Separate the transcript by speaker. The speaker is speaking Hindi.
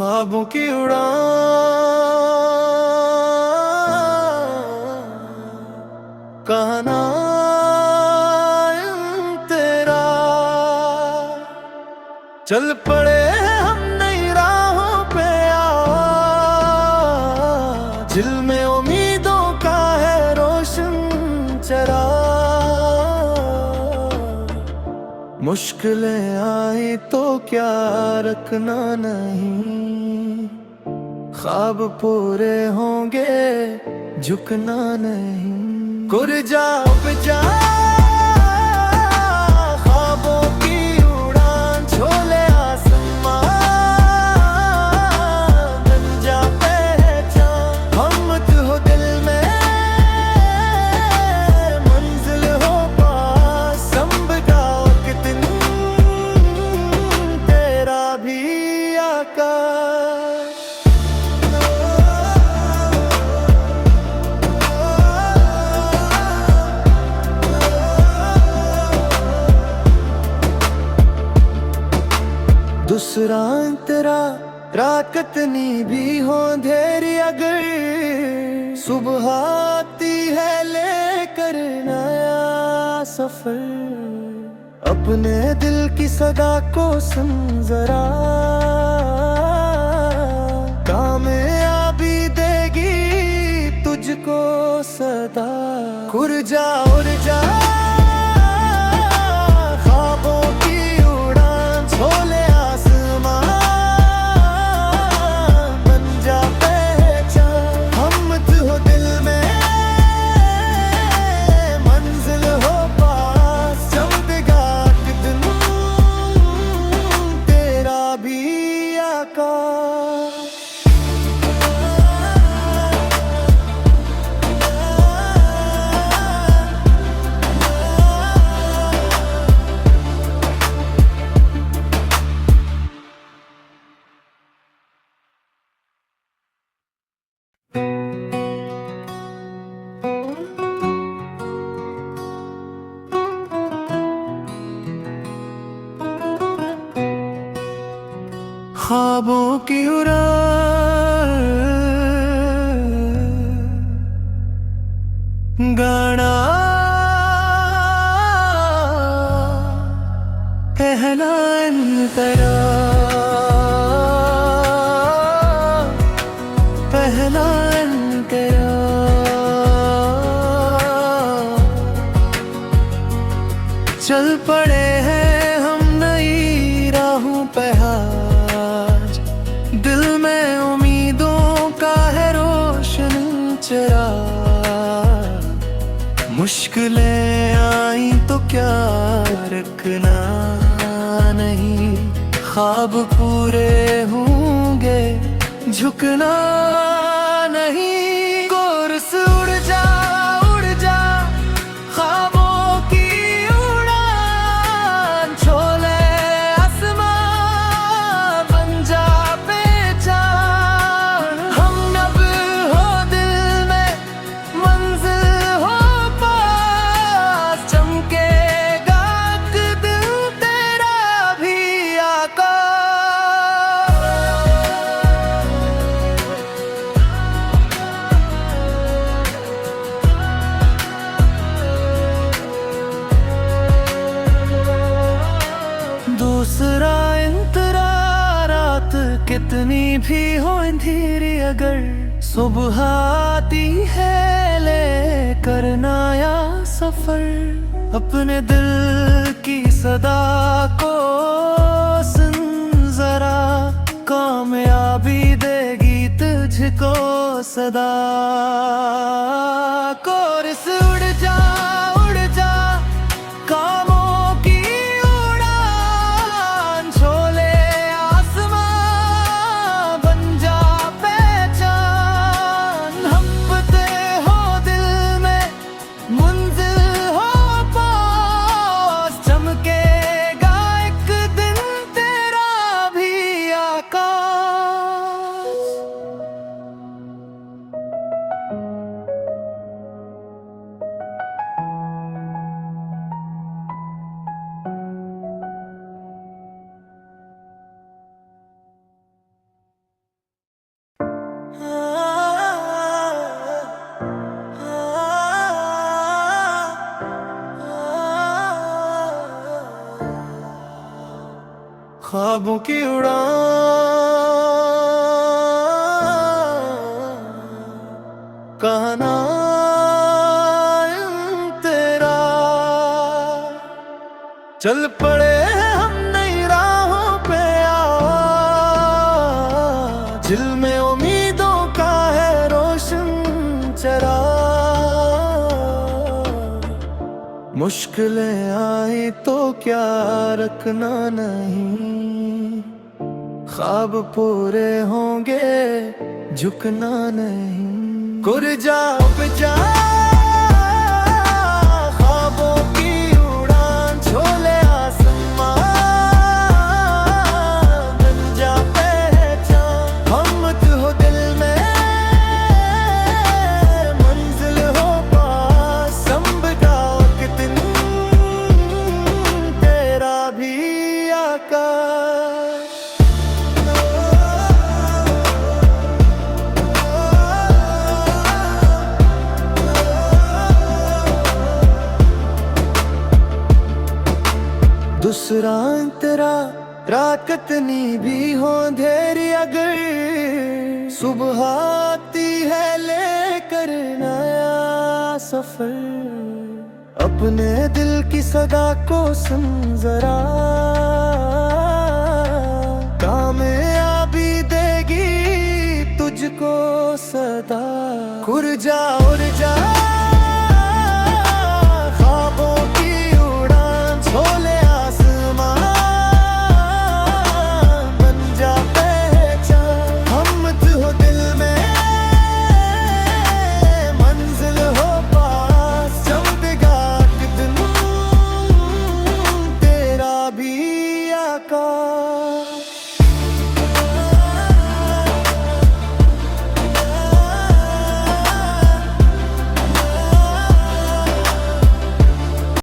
Speaker 1: ख्वाबों की उड़ान, कहाँ नाम तेरा। चल पड़े हैं हम नई राहों पे आज, दिल में उम्मीदों का है रोशन चरा। मुश्किलें आई तो क्या रखना नहीं, ख्वाब पूरे होंगे झुकना नहीं। कुरजा उपजा ख्वाबों की उड़ान, झोले आसमान बन जा पहचान। हमत हो दिल में मंजिल हो पास, संभगा एक दिन तेरा भी आकाश। दूसरा तेरा रात कितनी भी हो अंधेरी, अगर सुबह आती है लेकर नया सफर। अपने दिल की सदा को सुन जरा, कामयाबी देगी तुझको सदा। कुरजा उर्जा ख्वाबों की उड़ान, झोले ख्वाबों की उड़ान, गाना कहलान तेरा, पहलान तेरा। चल पड़े हैं हम नई राहों पे आज, दिल में उम्मीदों का है रोशन चरा। मुश्किलें आई तो क्या रखना नहीं, ख्वाब पूरे होंगे झुकना नहीं। कोर्स उड़ जा ख्वाबों की उड़ान, झोले आसमान बन जा पहचान। हम नब हो दिल में मंजिल हो पास, चमकेगा एक दिन तेरा भी आकाश। दूसरा इंतरा रात कितनी भी हो अंधेरी, अगर सुबह आती है लेकर नया सफर। अपने दिल की सदा को सुन जरा, कामयाबी देगी तुझको सदा। कोर्स उड़ जा कामों की उड़ान, झोले आसमान बन जा पहचान। हम्बते हो दिल में मंजिल हो पास, चमकेगा एक दिन तेरा भी आकाश। ख्वाबों की उड़ान, कहाँ नाम तेरा। चल पड़े हम नई राहों पे आज, दिल में उम्मीदों का है रोशन चराग। मुश्किलें आई तो क्या रखना नहीं, ख्वाब पूरे होंगे झुकना नहीं। कुरजा उपजा ख्वाबों की उड़ान, झोले आसमान बन जा पहचान। हम तो हो दिल में मंजिल हो पास, संभगा एक दिन तेरा भी आकाश। दूसरा तेरा रात कितनी भी हो अंधेरी, अगर सुबह आती है लेकर नया सफर। अपने दिल की सदा को सुन जरा, कामयाबी देगी तुझको सदा। उड़ जा